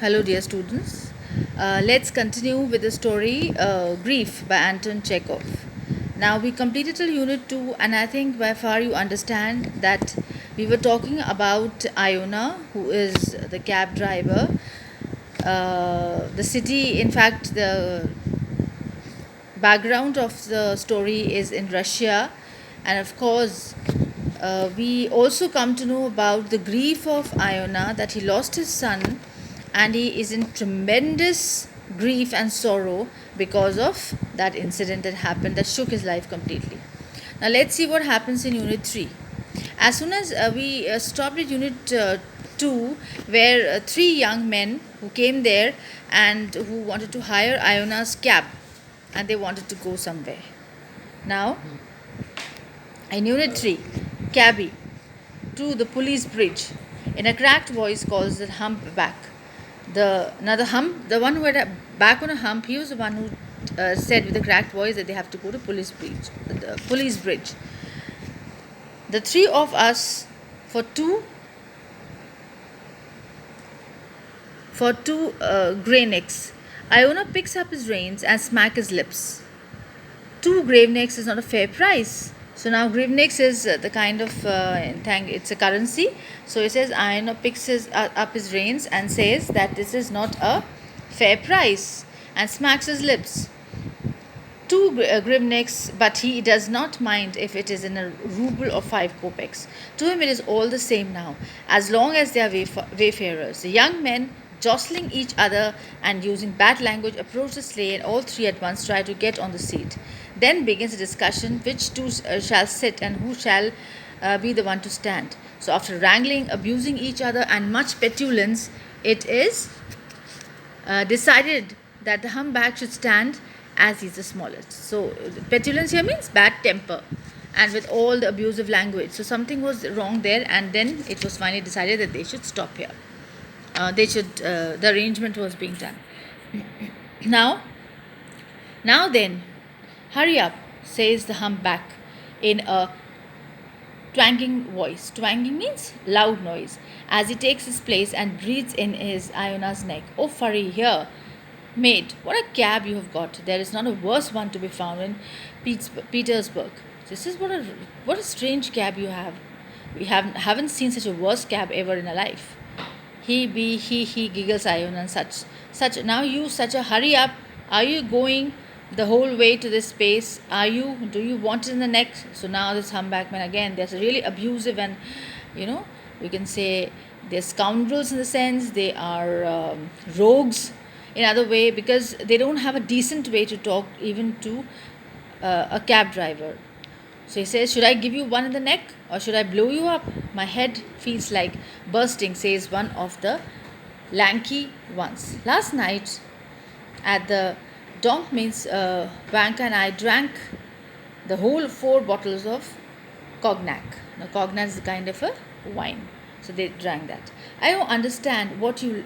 Hello, dear students. Let's continue with the story Grief by Anton Chekhov. Now, we completed till Unit 2, and I think by far you understand that we were talking about Iona, who is the cab driver. The city, in fact, the background of the story is in Russia, and of course, we also come to know about the grief of Iona, that he lost his son and he is in tremendous grief and sorrow because of that incident that happened that shook his life completely. Now, let's see what happens in Unit 3. As soon as we stopped at Unit 2, where three young men who came there and who wanted to hire Iona's cab and they wanted to go somewhere. Now, in Unit 3, cabby to the police bridge in a cracked voice calls the humpback. The one who had a back on a hump, he was the one who said with a cracked voice that they have to go to the police bridge. The three of us for two gravenecks. Iona picks up his reins and smack his lips. 2 gravenecks is not a fair price. So now gravenecks is the kind of it's a currency. So he says Iona picks up his reins and says that this is not a fair price and smacks his lips. 2 gravenecks, but he does not mind if it is in a ruble or 5 kopecks. To him it is all the same now, as long as they are wayfarers. The young men, jostling each other and using bad language, approach the sleigh, and all three at once try to get on the seat. Then begins a discussion which two shall sit and who shall be the one to stand. So after wrangling, abusing each other, and much petulance, it is decided that the humpback should stand as he is the smallest. So petulance here means bad temper and with all the abusive language. So something was wrong there, and then it was finally decided that they should stop here. The arrangement was being done. Now then, hurry up, says the humpback in a twanging voice. Twanging means loud noise, as he takes his place and breathes in his Iona's neck. Oh, Furry, here. Mate, what a cab you have got. There is not a worse one to be found in Petersburg. This is what a strange cab you have. We haven't seen such a worse cab ever in our life. He giggles Iona, and such now you such a hurry up. Are you going the whole way to this space? Do you want it in the neck? So now this humpback man again, they're really abusive, and we can say they're scoundrels in the sense they are rogues in other way, because they don't have a decent way to talk even to a cab driver. So he says, should I give you one in the neck or should I blow you up? My head feels like bursting, says one of the lanky ones. Last night at the Donk means Vanka and I drank the whole 4 bottles of cognac. Now cognac is a kind of a wine. So they drank that. I don't understand what you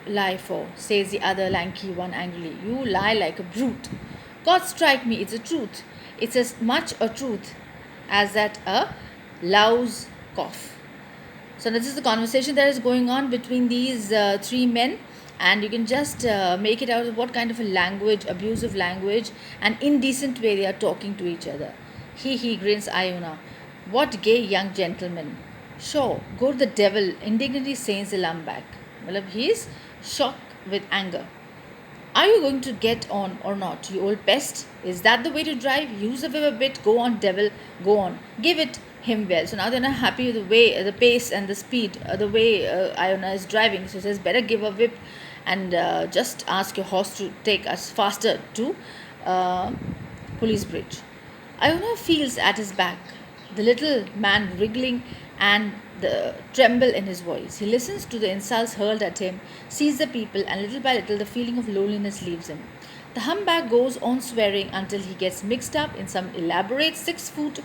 lie for, says the other lanky one angrily. You lie like a brute. God strike me, it's a truth. It's as much a truth as that a louse cough. So this is the conversation that is going on between these 3 men, and you can just make it out of what kind of a language, abusive language, and indecent way they are talking to each other. He grins Iona. What gay young gentleman. Sure, go to the devil, indignantly says the humpback. Well, he is shocked with anger. Are you going to get on or not, you old pest? Is that the way to drive? Use the whip a bit. Go on, devil. Go on. Give it him well. So now they're not happy with the way, the pace and the speed, the way Iona is driving. So he says, better give a whip and just ask your horse to take us faster to police bridge. Iona feels at his back, the little man wriggling and the tremble in his voice. He listens to the insults hurled at him, sees the people, and little by little the feeling of loneliness leaves him. The humpback goes on swearing until he gets mixed up in some elaborate 6-foot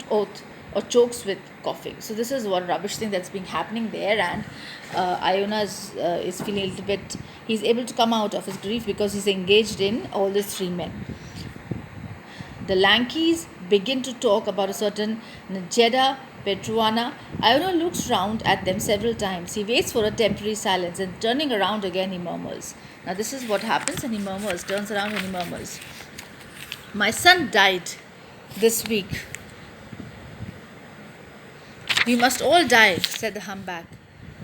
oath or chokes with coughing. So this is what rubbish thing that's been happening there, and Iona is feeling a little bit. He's able to come out of his grief because he's engaged in all these 3 men. The Lankies begin to talk about a certain Najeda Petruana. Iona looks round at them several times. He waits for a temporary silence and turning around again he murmurs. Now this is what happens, and he murmurs, turns around and he murmurs. My son died this week. We must all die, said the humpback,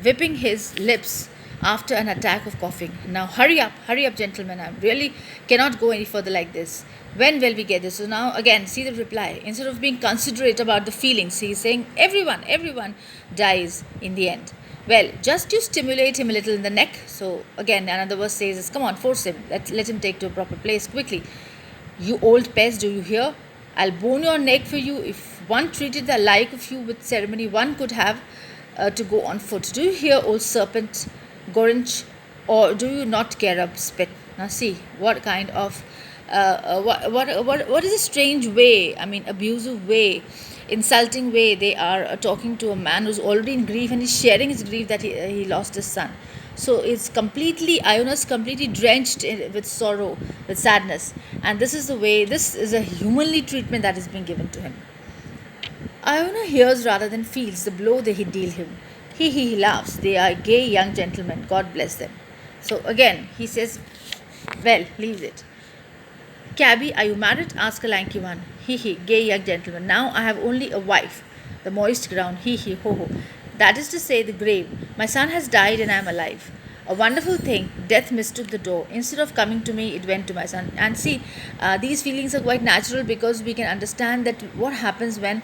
whipping his lips after an attack of coughing. Now hurry up, gentlemen. I really cannot go any further like this. When will we get this? So now again, see the reply. Instead of being considerate about the feelings, he is saying, everyone dies in the end. Well, just you stimulate him a little in the neck. So again, another verse says, come on, force him. Let him take to a proper place quickly. You old pest, do you hear? I'll bone your neck for you. If one treated the like of you with ceremony, one could have to go on foot. Do you hear, old serpent, Gorinch, or do you not care a spit? Now see, what kind of, what is a strange way, I mean, abusive way, insulting way they are talking to a man who's already in grief and he's sharing his grief that he lost his son. So it's completely, Iona's completely drenched with sorrow, with sadness. And this is the way, this is a humanly treatment that is being given to him. Iona hears rather than feels the blow they deal him. He laughs. They are gay young gentlemen. God bless them. So again, he says, well, leaves it. Cabby, are you married? Asked a lanky one. Gay young gentleman. Now I have only a wife. The moist ground. Ho ho. That is to say, the grave. My son has died and I am alive. A wonderful thing. Death mistook the door. Instead of coming to me, it went to my son. And see, these feelings are quite natural because we can understand that what happens when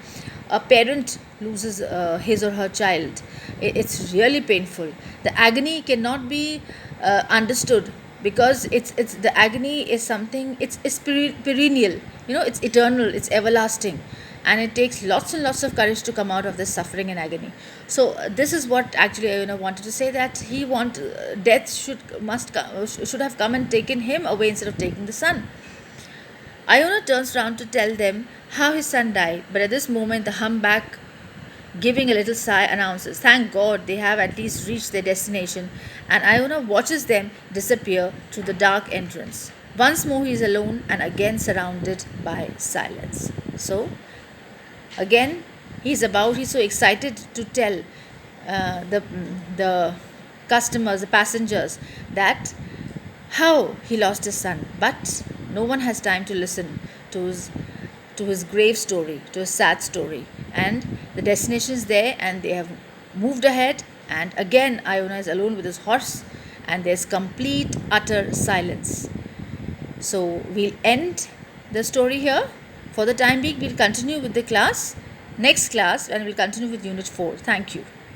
a parent loses his or her child. It's really painful. The agony cannot be understood because it's the agony is something, it's perennial, it's eternal, it's everlasting, and it takes lots and lots of courage to come out of this suffering and agony. So this is what actually wanted to say, that death should have come and taken him away instead of taking the son. Iona turns round to tell them how his son died, but at this moment the humpback, giving a little sigh, announces, thank God they have at least reached their destination, and Iona watches them disappear through the dark entrance. Once more he is alone and again surrounded by silence. So, again, he's so excited to tell the customers, the passengers, that how he lost his son, but no one has time to listen to his grave story, to his sad story. And the destination is there, and they have moved ahead. And again, Iona is alone with his horse, and there's complete, utter silence. So we'll end the story here. For the time being, we'll continue with the class, next class, and we'll continue with Unit 4. Thank you.